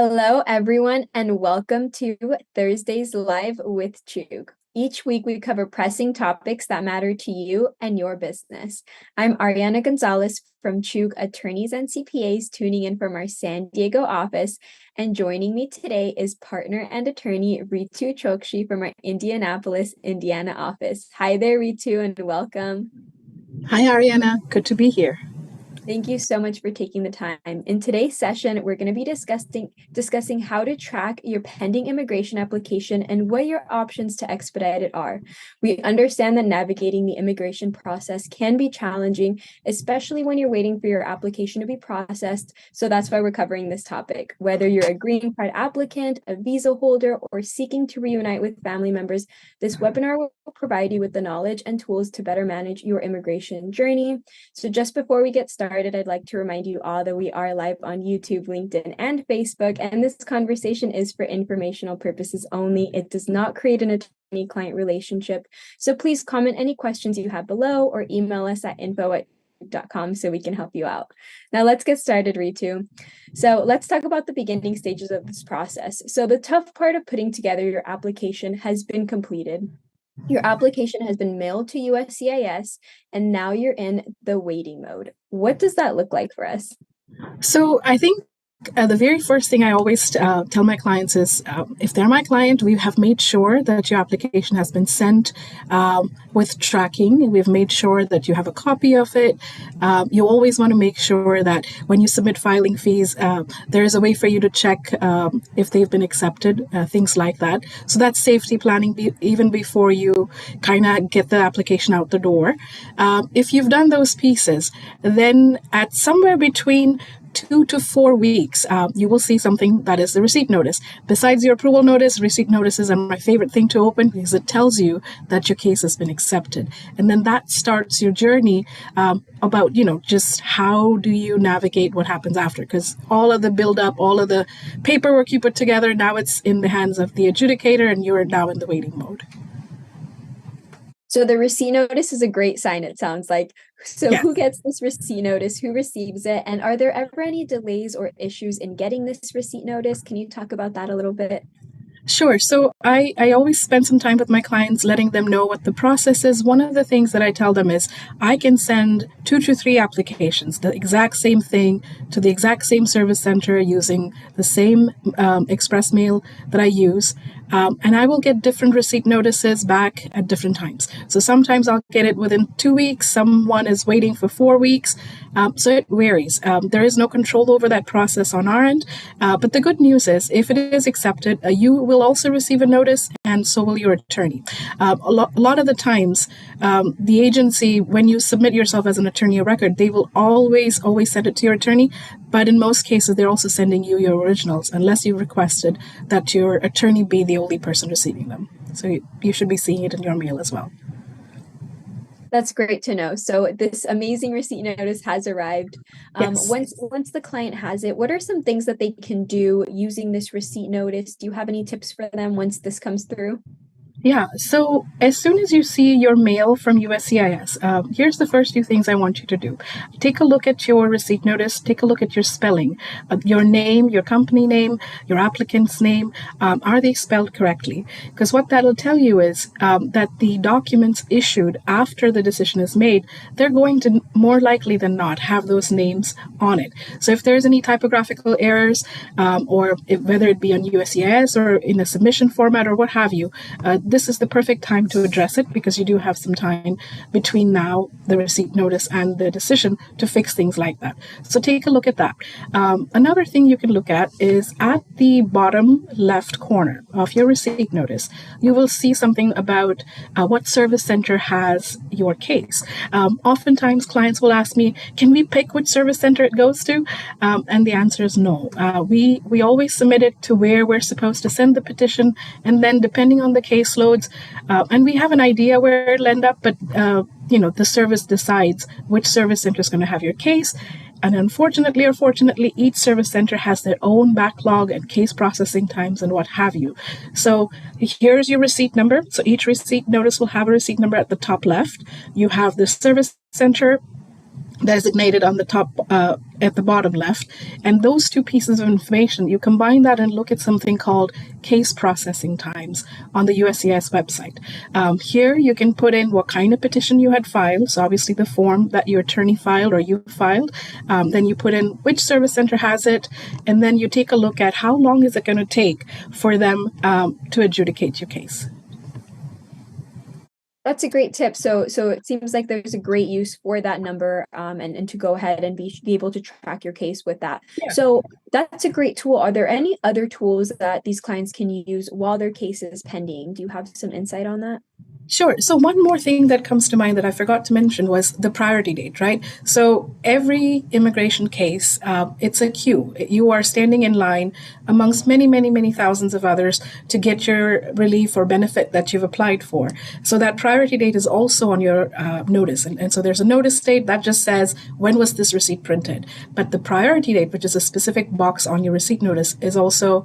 Hello, everyone, and welcome to Thursdays Live with Chug. Each week, we cover pressing topics that matter to you and your business. I'm Arianna Gonzalez from Chug Attorneys and CPAs, tuning in from our San Diego office. And joining me today is partner and attorney Ritu Chokshi from our Indianapolis, Indiana office. Hi there, Ritu, and welcome. Hi, Arianna. Good to be here. Thank you so much for taking the time. In today's session, we're going to be discussing how to track your pending immigration application and what your options to expedite it are. We understand that navigating the immigration process can be challenging, especially when you're waiting for your application to be processed. So that's why we're covering this topic. Whether you're a green card applicant, a visa holder, or seeking to reunite with family members, this webinar will provide you with the knowledge and tools to better manage your immigration journey. So just before we get started, I'd like to remind you all that we are live on YouTube, LinkedIn, and Facebook, and this conversation is for informational purposes only. It does not create an attorney-client relationship. So please comment any questions you have below or email us at info@chug.com so we can help you out. Now let's get started, Ritu. So let's talk about the beginning stages of this process. So the tough part of putting together your application has been completed. Your application has been mailed to USCIS, and now you're in the waiting mode. What does that look like for us? So I think the very first thing I always tell my clients is, if they're my client, we have made sure that your application has been sent with tracking. We've made sure that you have a copy of it. You always want to make sure that when you submit filing fees, there is a way for you to check if they've been accepted, things like that. So that's safety planning even before you kind of get the application out the door. If you've done those pieces, then at somewhere between 2 to 4 weeks, you will see something that is the receipt notice. Besides your approval notice, receipt notices are my favorite thing to open because it tells you that your case has been accepted. And then that starts your journey about, just how do you navigate what happens after? Because all of the build-up, all of the paperwork you put together, now it's in the hands of the adjudicator and you're now in the waiting mode. So the receipt notice is a great sign, it sounds like. So Yes. Who gets this receipt notice? Who receives it? And are there ever any delays or issues in getting this receipt notice? Can you talk about that a little bit? Sure. So I always spend some time with my clients letting them know what the process is. One of the things that I tell them is I can send 2 to 3 applications, the exact same thing to the exact same service center using the same express mail that I use. And I will get different receipt notices back at different times. So sometimes I'll get it within 2 weeks. Someone is waiting for 4 weeks. So it varies. There is no control over that process on our end. But the good news is if it is accepted, you will also receive a notice and so will your attorney. A lot of the times, the agency, when you submit yourself as an attorney of record, they will always send it to your attorney. But in most cases, they're also sending you your originals unless you requested that your attorney be the only person receiving them. So you should be seeing it in your mail as well. That's great to know. So this amazing receipt notice has arrived. Yes. Once the client has it, what are some things that they can do using this receipt notice? Do you have any tips for them once this comes through? Yeah, so as soon as you see your mail from USCIS, here's the first few things I want you to do. Take a look at your receipt notice, take a look at your spelling, your name, your company name, your applicant's name. Are they spelled correctly? Because what that'll tell you is that the documents issued after the decision is made, they're going to more likely than not have those names on it. So if there's any typographical errors, or whether it be on USCIS or in a submission format or what have you, this is the perfect time to address it because you do have some time between now, the receipt notice, and the decision to fix things like that. So take a look at that. Another thing you can look at is at the bottom left corner of your receipt notice, you will see something about what service center has your case. Oftentimes clients will ask me, can we pick which service center it goes to? And the answer is no. We always submit it to where we're supposed to send the petition, and then depending on the caseloads, and we have an idea where it'll end up, but the service decides which service center is going to have your case. And unfortunately or fortunately, each service center has their own backlog and case processing times and what have you. So here's your receipt number. So each receipt notice will have a receipt number at the top left. You have the service center designated on the top at the bottom left. And those two pieces of information, you combine that and look at something called case processing times on the USCIS website. Here you can put in what kind of petition you had filed. So obviously the form that your attorney filed or you filed. Then you put in which service center has it. And then you take a look at how long is it going to take for them to adjudicate your case. That's a great tip. So it seems like there's a great use for that number, and to go ahead and be able to track your case with that. Yeah. So that's a great tool. Are there any other tools that these clients can use while their case is pending? Do you have some insight on that? Sure. So one more thing that comes to mind that I forgot to mention was the priority date, right? So every immigration case, it's a queue. You are standing in line amongst many, many, many thousands of others to get your relief or benefit that you've applied for. So that priority date is also on your notice. And so there's a notice date that just says, when was this receipt printed? But the priority date, which is a specific box on your receipt notice, is also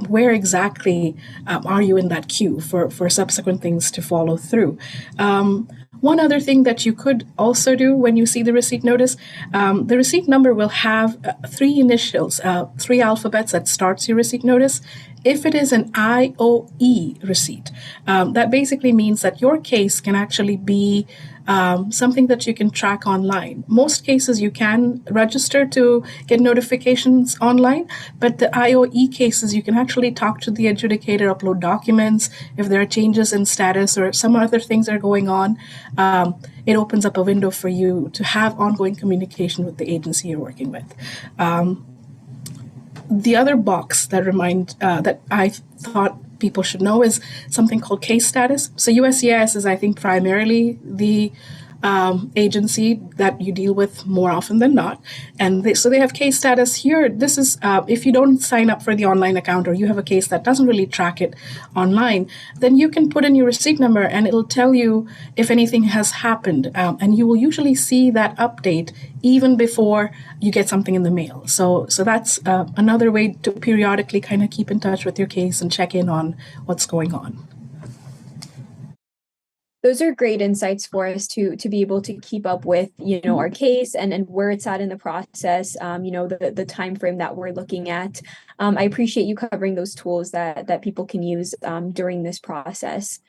where exactly are you in that queue for subsequent things to follow through. One other thing that you could also do when you see the receipt notice, the receipt number will have three initials, three alphabets that starts your receipt notice. If it is an IOE receipt, that basically means that your case can actually be something that you can track online. Most cases you can register to get notifications online, but the IOE cases you can actually talk to the adjudicator, upload documents. If there are changes in status or some other things are going on, it opens up a window for you to have ongoing communication with the agency you're working with. The other box that I thought people should know is something called case status. So USCIS is, I think, primarily the agency that you deal with more often than not. And so they have case status here. This is if you don't sign up for the online account or you have a case that doesn't really track it online, then you can put in your receipt number and it'll tell you if anything has happened. And you will usually see that update even before you get something in the mail. So that's another way to periodically kind of keep in touch with your case and check in on what's going on. Those are great insights for us to be able to keep up with, our case and where it's at in the process, the time frame that we're looking at. I appreciate you covering those tools that people can use during this process.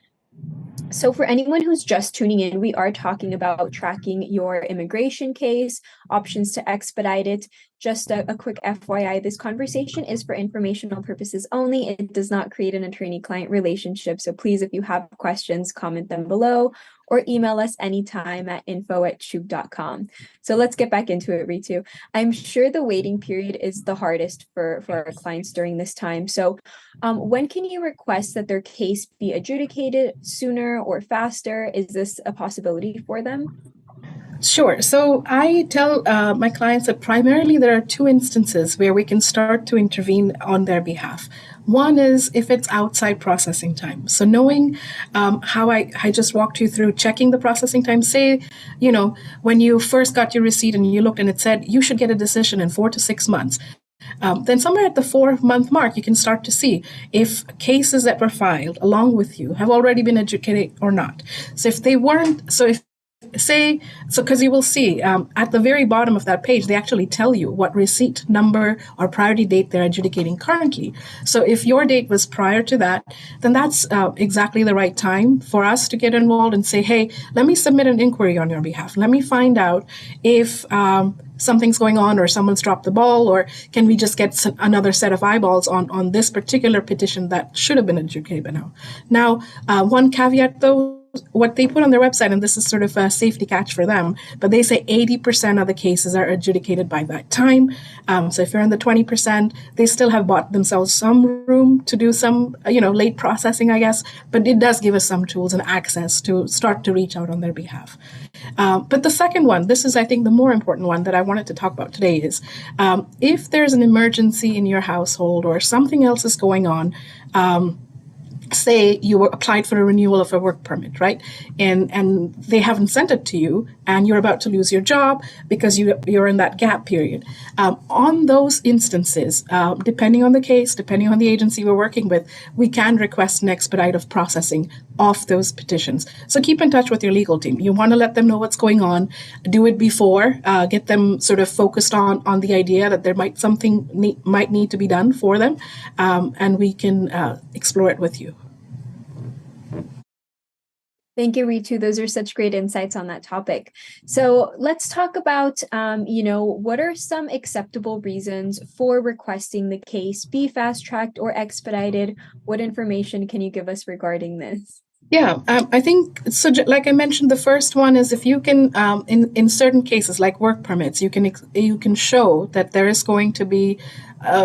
So for anyone who's just tuning in, we are talking about tracking your immigration case, options to expedite it. Just a quick FYI, this conversation is for informational purposes only. It does not create an attorney-client relationship. So please, if you have questions, comment them below or email us anytime at info@chuk.com. So let's get back into it, Ritu. I'm sure the waiting period is the hardest for our clients during this time. So when can you request that their case be adjudicated sooner or faster? Is this a possibility for them? Sure. So I tell my clients that primarily there are two instances where we can start to intervene on their behalf. One is if it's outside processing time. So knowing how I just walked you through checking the processing time, say, when you first got your receipt and you looked and it said you should get a decision in 4 to 6 months. Then somewhere at the 4-month mark, you can start to see if cases that were filed along with you have already been adjudicated or not. So if they weren't, because you will see at the very bottom of that page, they actually tell you what receipt number or priority date they're adjudicating currently. So if your date was prior to that, then that's exactly the right time for us to get involved and say, hey, let me submit an inquiry on your behalf. Let me find out if something's going on or someone's dropped the ball, or can we just get another set of eyeballs on this particular petition that should have been adjudicated by now. Now, one caveat though, what they put on their website, and this is sort of a safety catch for them, but they say 80% of the cases are adjudicated by that time. So if you're in the 20%, they still have bought themselves some room to do some, late processing, I guess, but it does give us some tools and access to start to reach out on their behalf. But the second one, this is, I think, the more important one that I wanted to talk about today is if there's an emergency in your household or something else is going on, say you were applied for a renewal of a work permit, right? And they haven't sent it to you, and you're about to lose your job because you're in that gap period. On those instances, depending on the case, depending on the agency we're working with, we can request an expedite of processing of those petitions. So keep in touch with your legal team. You want to let them know what's going on. Do it before. Get them sort of focused on the idea that there might need to be done for them, and we can explore it with you. Thank you, Ritu. Those are such great insights on that topic. So let's talk about, what are some acceptable reasons for requesting the case be fast-tracked or expedited? What information can you give us regarding this? Yeah, I think so. Like I mentioned, the first one is if you can, in certain cases like work permits, you can show that there is going to be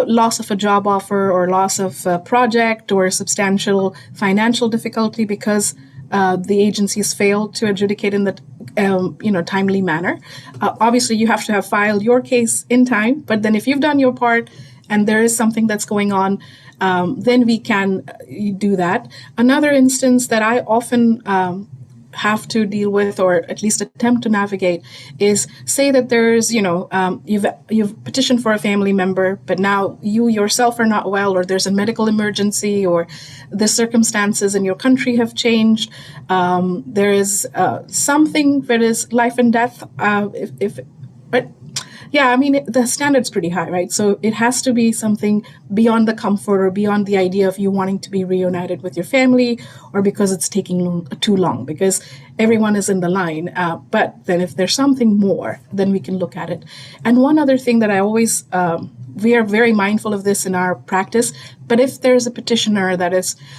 loss of a job offer or loss of a project or substantial financial difficulty because the agencies failed to adjudicate in the timely manner. Obviously, you have to have filed your case in time, but then if you've done your part and there is something that's going on, then we can do that. Another instance that I often have to deal with, or at least attempt to navigate, is say that there's, you've petitioned for a family member, but now you yourself are not well, or there's a medical emergency, or the circumstances in your country have changed. There is something that is life and death. The standard's pretty high, right? So it has to be something beyond the comfort or beyond the idea of you wanting to be reunited with your family, or because it's taking too long, because everyone is in the line. But then if there's something more, then we can look at it. And one other thing that I always, we are very mindful of this in our practice, but if there's a petitioner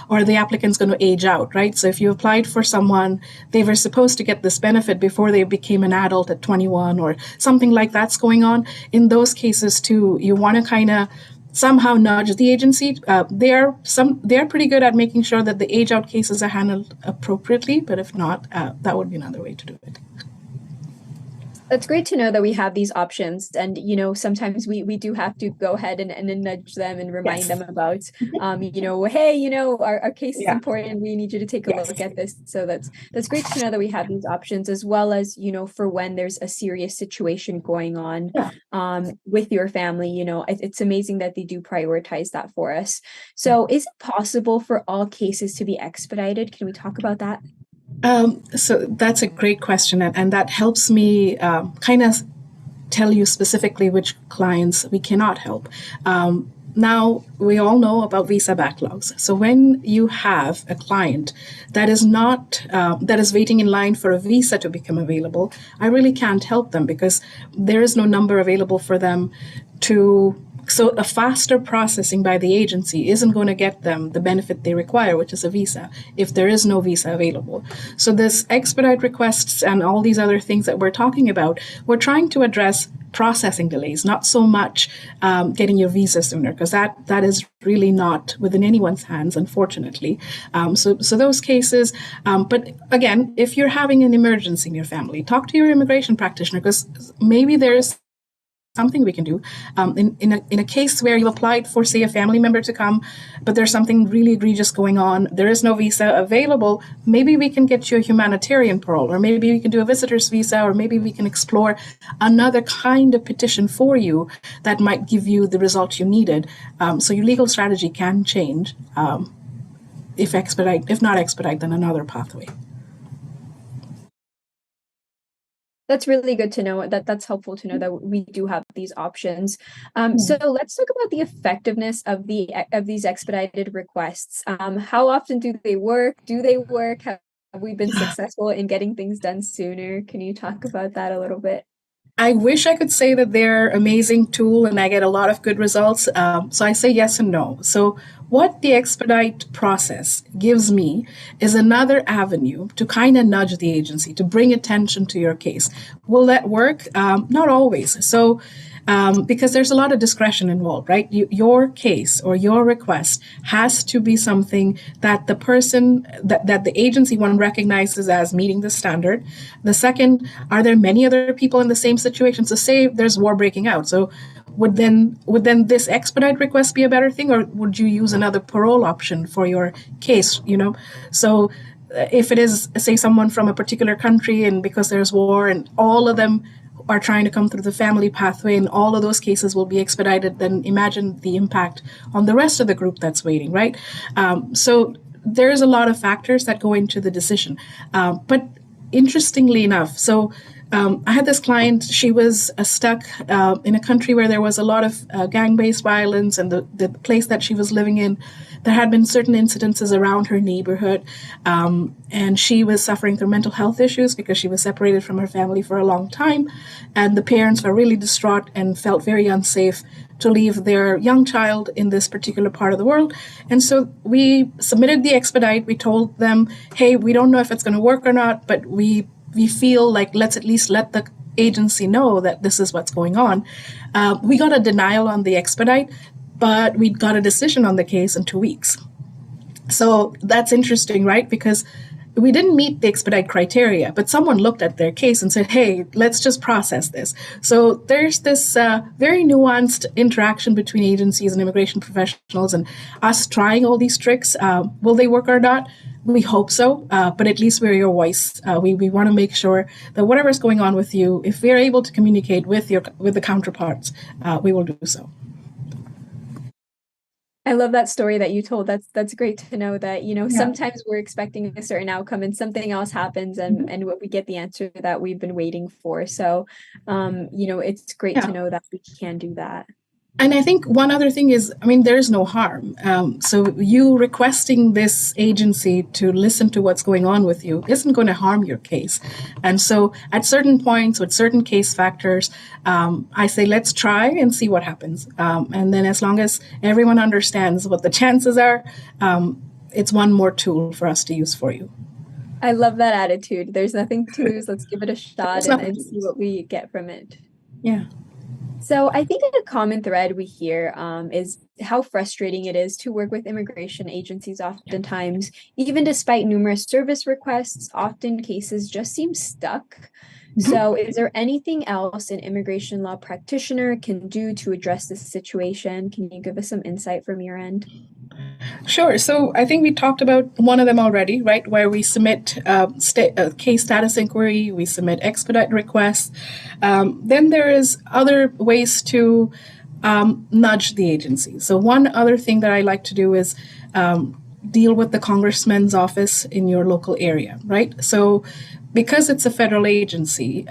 or the applicant's going to age out, right? So if you applied for someone, they were supposed to get this benefit before they became an adult at 21 or something like that's going on. In those cases too, you want to kind of somehow nudge the agency. They're pretty good at making sure that the age out cases are handled appropriately, but if not, that would be another way to do it. That's great to know that we have these options, and sometimes we do have to go ahead and nudge them and remind them about hey, our case is important, we need you to take a look at this. So that's great to know that we have these options, as well as for when there's a serious situation going on with your family. It's amazing that they do prioritize that for us. So is it possible for all cases to be expedited? Can we talk about that? So that's a great question, and that helps me kind of tell you specifically which clients we cannot help. Now, we all know about visa backlogs. So when you have a client that is waiting in line for a visa to become available, I really can't help them because there is no number available for them So a faster processing by the agency isn't going to get them the benefit they require, which is a visa, if there is no visa available. So this expedite requests and all these other things that we're talking about, we're trying to address processing delays, not so much getting your visa sooner, because that is really not within anyone's hands, unfortunately. So those cases, but again, if you're having an emergency in your family, talk to your immigration practitioner, because maybe there's something we can do. In a case where you applied for, say, a family member to come, but there's something really egregious going on, there is no visa available, maybe we can get you a humanitarian parole, or maybe we can do a visitor's visa, or maybe we can explore another kind of petition for you that might give you the result you needed. So your legal strategy can change if not expedite, then another pathway. That's really good to know. That's helpful to know that we do have these options. So let's talk about the effectiveness of these expedited requests. How often do they work? Do they work? Have we been successful in getting things done sooner? Can you talk about that a little bit? I wish I could say that they're an amazing tool and I get a lot of good results. So I say yes and no. So what the expedite process gives me is another avenue to kind of nudge the agency, to bring attention to your case. Will that work? Not always. So because there's a lot of discretion involved, right? Your case or your request has to be something that the person, that the agency, one, recognizes as meeting the standard. The second, are there many other people in the same situation? So say there's war breaking out. So would then this expedite request be a better thing, or would you use another parole option for your case? So if it is, say, someone from a particular country, and because there's war and all of them are trying to come through the family pathway, and all of those cases will be expedited, then imagine the impact on the rest of the group that's waiting, right? So there's a lot of factors that go into the decision. But interestingly enough, I had this client. She was stuck in a country where there was a lot of gang-based violence, and the place that she was living in, there had been certain incidences around her neighborhood, and she was suffering through mental health issues because she was separated from her family for a long time, and the parents were really distraught and felt very unsafe to leave their young child in this particular part of the world. And so we submitted the expedite. We told them, hey, we don't know if it's going to work or not, but we feel like let's at least let the agency know that this is what's going on. We got a denial on the expedite, but we got a decision on the case in 2 weeks. So that's interesting, right? Because we didn't meet the expedite criteria, but someone looked at their case and said, hey, let's just process this. So there's this very nuanced interaction between agencies and immigration professionals, and us trying all these tricks. Will they work or not? We hope so, but at least we're your voice. We want to make sure that whatever's going on with you, if we're able to communicate with the counterparts, we will do so. I love that story that you told. That's great to know that, sometimes we're expecting a certain outcome and something else happens, and we get the answer that we've been waiting for. So, it's great to know that we can do that. And I think one other thing is, there is no harm. So you requesting this agency to listen to what's going on with you isn't going to harm your case. And so at certain points with certain case factors, I say, let's try and see what happens. And then as long as everyone understands what the chances are, it's one more tool for us to use for you. I love that attitude. There's nothing to lose. Let's give it a shot and see what we get from it. Yeah. So I think a common thread we hear is how frustrating it is to work with immigration agencies oftentimes. Even despite numerous service requests, often cases just seem stuck. So is there anything else an immigration law practitioner can do to address this situation? Can you give us some insight from your end? Sure. So I think we talked about one of them already, right? Where we submit case status inquiry, we submit expedite requests. Then there is other ways to nudge the agency. So one other thing that I like to do is deal with the congressman's office in your local area, right? So because it's a federal agency,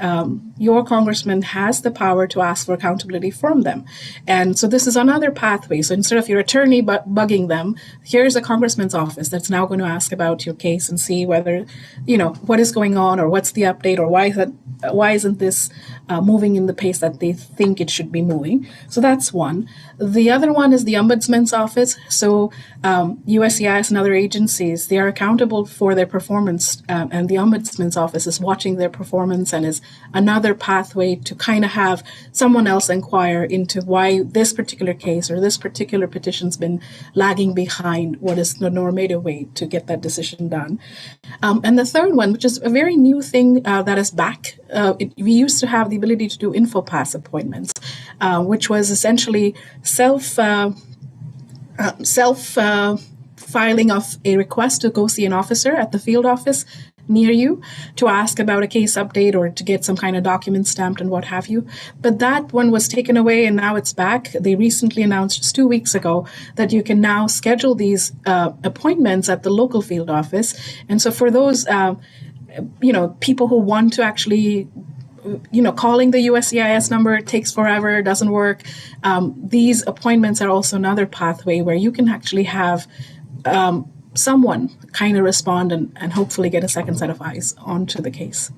your congressman has the power to ask for accountability from them. And so this is another pathway. So instead of your attorney bugging them, here's a congressman's office that's now going to ask about your case and see whether, what is going on, or what's the update, or why isn't this moving in the pace that they think it should be moving. So that's one. The other one is the ombudsman's office. So USCIS and other agencies, they are accountable for their performance, and the ombudsman's office is watching their performance and is another pathway to kind of have someone else inquire into why this particular case or this particular petition's been lagging behind what is the normative way to get that decision done. And the third one, which is a very new thing that is back, we used to have the ability to do InfoPass appointments, which was essentially self filing of a request to go see an officer at the field office near you to ask about a case update or to get some kind of document stamped and what have you. But that one was taken away and now it's back. They recently announced just 2 weeks ago that you can now schedule these appointments at the local field office. And so for those, people who want to actually calling the USCIS number takes forever, doesn't work. These appointments are also another pathway where you can actually have someone kind of respond and hopefully get a second set of eyes onto the case.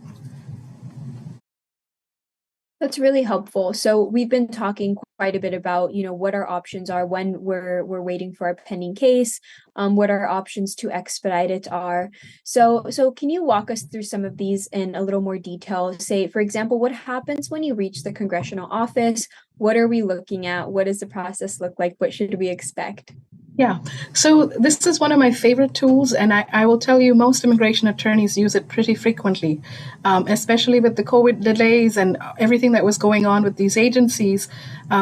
That's really helpful. So we've been talking quite a bit about, what our options are when we're waiting for a pending case, what our options to expedite it are. So can you walk us through some of these in a little more detail? Say, for example, what happens when you reach the congressional office? What are we looking at? What does the process look like? What should we expect? Yeah. So this is one of my favorite tools, and I will tell you, most immigration attorneys use it pretty frequently, especially with the COVID delays and everything that was going on with these agencies.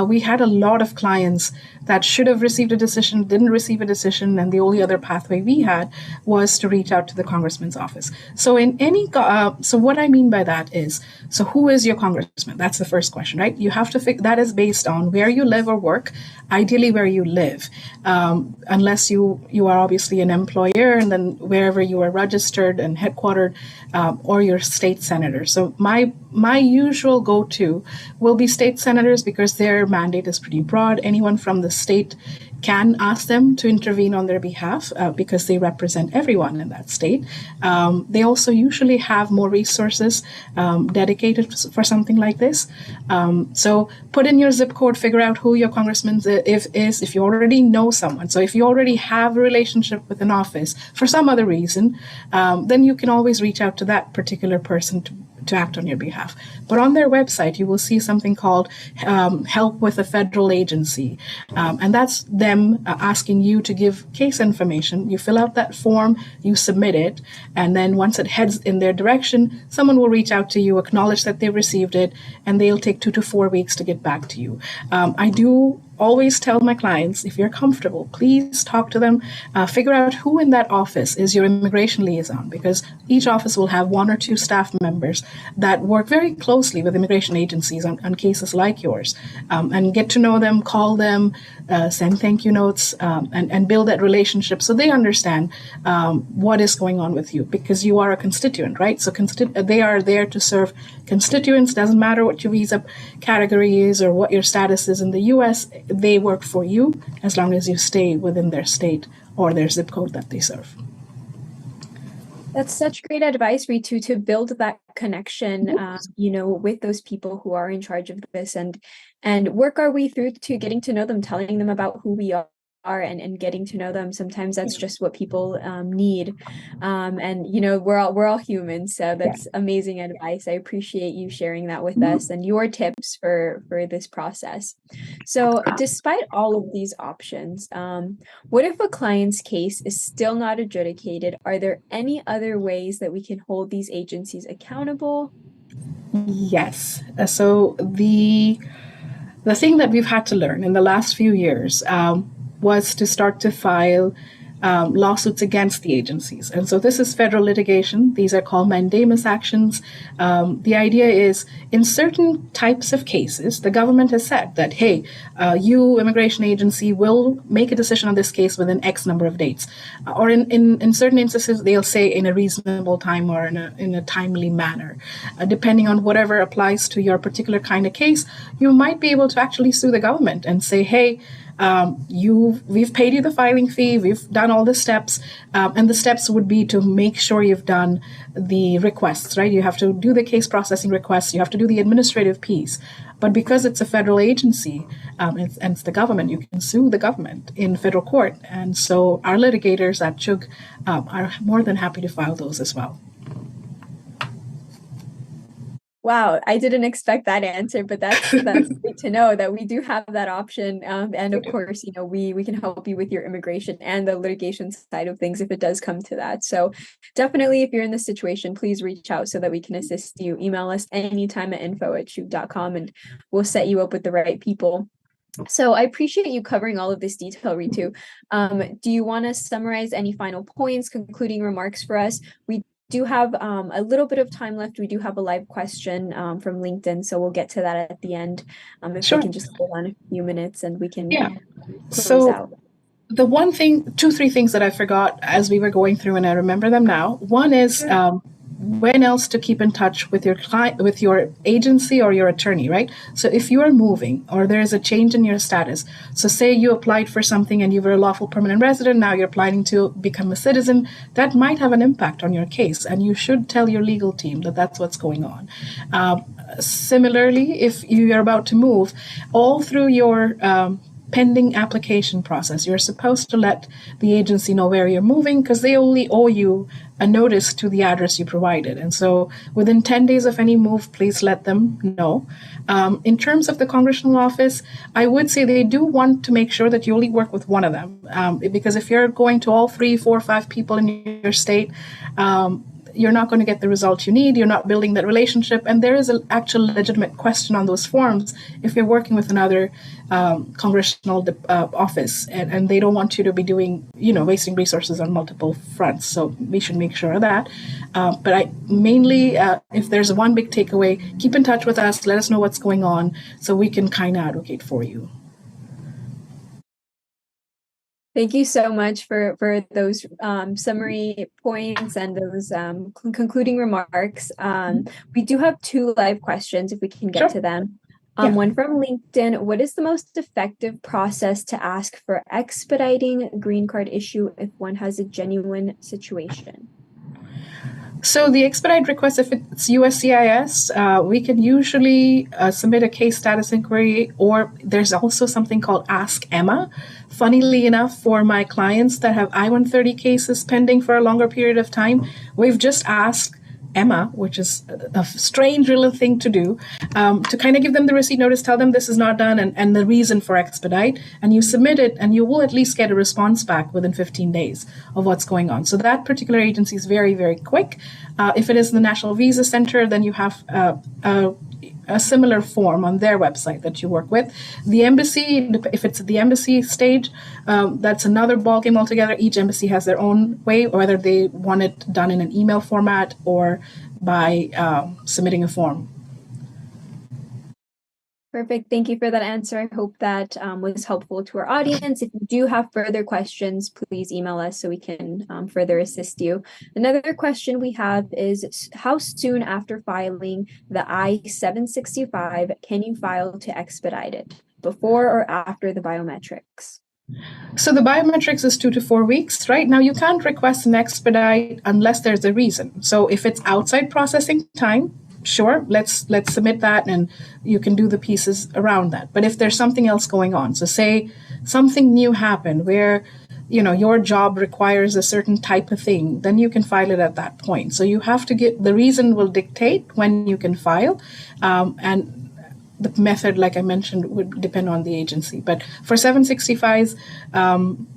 We had a lot of clients that should have received a decision, didn't receive a decision, and the only other pathway we had was to reach out to the congressman's office. So so what I mean by that is, so who is your congressman? That's the first question, right? You have to that is based on where you live or work, ideally where you live, unless you are obviously an employer, and then wherever you are registered and headquartered, or your state senator. So my usual go-to will be state senators, because their mandate is pretty broad. Anyone from the state can ask them to intervene on their behalf, because they represent everyone in that state. They also usually have more resources dedicated for something like this. So put in your zip code, figure out who your congressman is, if you already know someone. So if you already have a relationship with an office for some other reason, then you can always reach out to that particular person to act on your behalf. But on their website, you will see something called Help with a Federal Agency. And that's them asking you to give case information. You fill out that form, you submit it, and then once it heads in their direction, someone will reach out to you, acknowledge that they've received it, and they'll take 2 to 4 weeks to get back to you. I do always tell my clients, if you're comfortable, please talk to them, figure out who in that office is your immigration liaison, because each office will have 1 or 2 staff members that work very closely with immigration agencies on cases like yours, and get to know them, call them, send thank you notes, and build that relationship so they understand what is going on with you, because you are a constituent, right? So they are there to serve constituents. Doesn't matter what your visa category is or what your status is in the U.S., they work for you as long as you stay within their state or their zip code that they serve. That's such great advice, Ritu, to build that connection, with those people who are in charge of this, and work our way through to getting to know them, telling them about who we are, and getting to know them. Sometimes that's just what people need, and we're all humans, so that's amazing advice. I appreciate you sharing that with us and your tips for this process. So despite all of these options, what if a client's case is still not adjudicated? Are there any other ways that we can hold these agencies accountable? Yes. So the thing that we've had to learn in the last few years was to start to file lawsuits against the agencies. And so this is federal litigation. These are called mandamus actions. The idea is, in certain types of cases, the government has said that, hey, you, immigration agency, will make a decision on this case within X number of dates. Or in certain instances, they'll say in a reasonable time or in a timely manner. Depending on whatever applies to your particular kind of case, you might be able to actually sue the government and say, hey, we've paid you the filing fee, we've done all the steps, and the steps would be to make sure you've done the requests, right? You have to do the case processing requests, you have to do the administrative piece. But because it's a federal agency, and it's the government, you can sue the government in federal court. And so our litigators at CHUG are more than happy to file those as well. Wow, I didn't expect that answer, but that's great to know that we do have that option. And of course, we can help you with your immigration and the litigation side of things if it does come to that. So definitely, if you're in this situation, please reach out so that we can assist you. Email us anytime at info@chug.com, and we'll set you up with the right people. So I appreciate you covering all of this detail, Ritu. Do you want to summarize any final points, concluding remarks for us? We do have a little bit of time left. We do have a live question from LinkedIn, so we'll get to that at the end. If we can just hold on a few minutes and we can close out. The one thing, 2-3 things that I forgot as we were going through, and I remember them now. One is when else to keep in touch with your client, with your agency or your attorney, right? So if you are moving or there is a change in your status, so say you applied for something and you were a lawful permanent resident, now you're planning to become a citizen, that might have an impact on your case, and you should tell your legal team that that's what's going on. Similarly, if you are about to move, all through your pending application process. You're supposed to let the agency know where you're moving because they only owe you a notice to the address you provided. And so within 10 days of any move, please let them know. In terms of the congressional office, I would say they do want to make sure that you only work with one of them. Because if you're going to all 3, 4, 5 people in your state, you're not going to get the results you need. You're not building that relationship. And there is an actual legitimate question on those forms if you're working with another congressional office and they don't want you to be doing, wasting resources on multiple fronts. So we should make sure of that. But if there's one big takeaway, keep in touch with us. Let us know what's going on so we can kind of advocate for you. Thank you so much for those summary points and those concluding remarks. We do have 2 live questions if we can get to them. One from LinkedIn. What is the most effective process to ask for expediting a green card issue if one has a genuine situation? So the expedite request, if it's USCIS, we can usually submit a case status inquiry, or there's also something called Ask Emma. Funnily enough, for my clients that have I-130 cases pending for a longer period of time, we've just asked Emma, which is a strange little thing to do, to kind of give them the receipt notice, tell them this is not done and the reason for expedite, and you submit it and you will at least get a response back within 15 days of what's going on. So that particular agency is very, very quick. If it is the National Visa Center, then you have a similar form on their website that you work with. The embassy, if it's at the embassy stage, that's another ballgame altogether. Each embassy has their own way, whether they want it done in an email format or by submitting a form. Perfect. Thank you for that answer. I hope that was helpful to our audience. If you do have further questions, please email us so we can further assist you. Another question we have is, how soon after filing the I-765 can you file to expedite it? Before or after the biometrics? So the biometrics is 2 to 4 weeks. Right now, you can't request an expedite unless there's a reason. So if it's outside processing time, sure, let's submit that and you can do the pieces around that. But if there's something else going on, so say something new happened where your job requires a certain type of thing, then you can file it at that point. So you have to get, the reason will dictate when you can file, and the method, like I mentioned, would depend on the agency. But for 765s,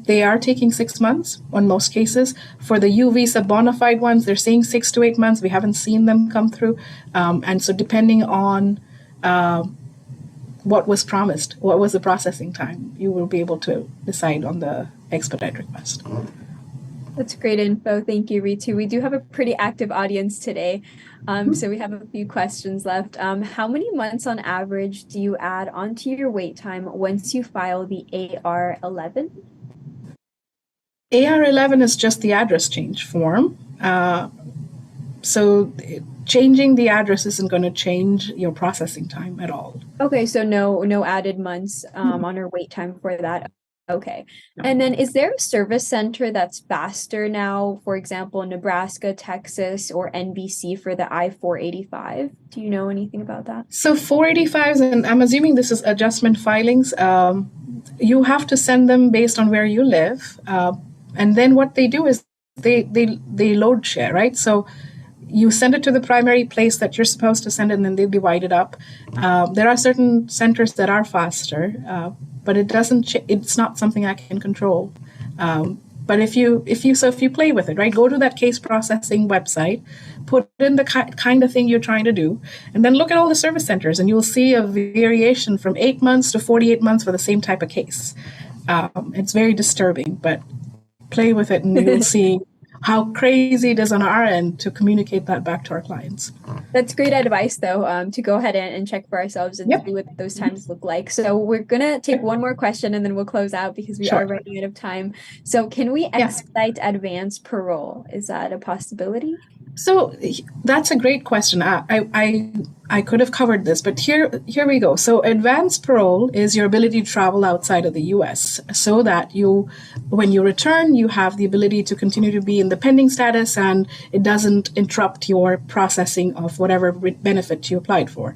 they are taking 6 months on most cases. For the U visa bona fide ones, they're saying 6 to 8 months. We haven't seen them come through. And so depending on what was promised, what was the processing time, you will be able to decide on the expedite request. That's great info. Thank you, Ritu. We do have a pretty active audience today. So we have a few questions left. How many months on average do you add onto your wait time once you file the AR-11? AR-11 is just the address change form. So changing the address isn't going to change your processing time at all. Okay, so no added months on our wait time for that. Okay. And then is there a service center that's faster now, for example, Nebraska, Texas, or NBC for the I-485? Do you know anything about that? So 485s, and I'm assuming this is adjustment filings, you have to send them based on where you live. And then what they do is they load share, right? So you send it to the primary place that you're supposed to send it, and then they divide it up. There are certain centers that are faster, but it's not something I can control. But if you play with it, right, go to that case processing website, put in the kind of thing you're trying to do, and then look at all the service centers, and you'll see a variation from 8 months to 48 months for the same type of case. It's very disturbing, but play with it, and you'll see how crazy it is on our end to communicate that back to our clients. That's great advice, though, to go ahead and check for ourselves and see what those times look like. So we're going to take one more question and then we'll close out because we are running out of time. So can we expedite advanced parole? Is that a possibility? So that's a great question. I could have covered this, but here we go. So advanced parole is your ability to travel outside of the U.S. so that when you return, you have the ability to continue to be in the pending status and it doesn't interrupt your processing of whatever benefit you applied for.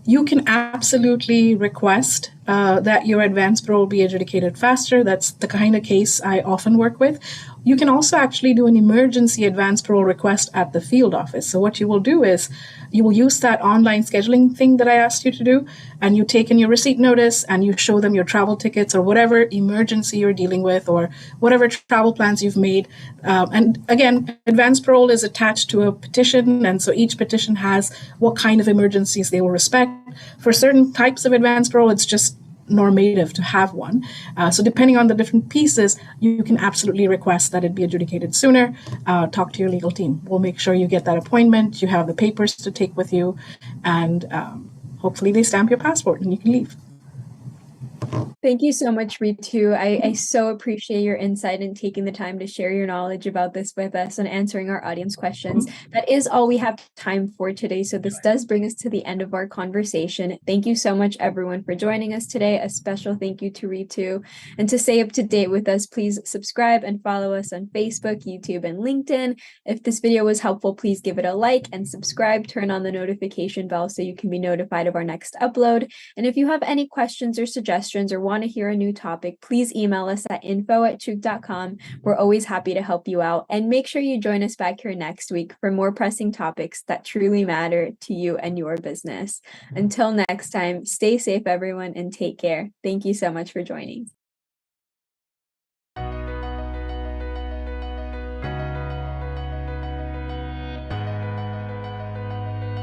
You can absolutely request that your advanced parole be adjudicated faster. That's the kind of case I often work with. You can also actually do an emergency advanced parole request at the field office. So what you will do is you will use that online scheduling thing that I asked you to do, and you take in your receipt notice and you show them your travel tickets or whatever emergency you're dealing with or whatever travel plans you've made. And again, advanced parole is attached to a petition, and so each petition has what kind of emergencies they will respect. For certain types of advanced parole, it's just normative to have one. So depending on the different pieces, you can absolutely request that it be adjudicated sooner. Talk to your legal team. We'll make sure you get that appointment, you have the papers to take with you, and hopefully they stamp your passport and you can leave. Thank you so much, Ritu. I so appreciate your insight and taking the time to share your knowledge about this with us and answering our audience questions. That is all we have time for today. So this does bring us to the end of our conversation. Thank you so much, everyone, for joining us today. A special thank you to Ritu. And to stay up to date with us, please subscribe and follow us on Facebook, YouTube, and LinkedIn. If this video was helpful, please give it a like and subscribe. Turn on the notification bell so you can be notified of our next upload. And if you have any questions or suggestions or want to hear a new topic, please email us at info@chook.com. We're always happy to help you out. And make sure you join us back here next week for more pressing topics that truly matter to you and your business. Until next time, stay safe, everyone, and take care. Thank you so much for joining.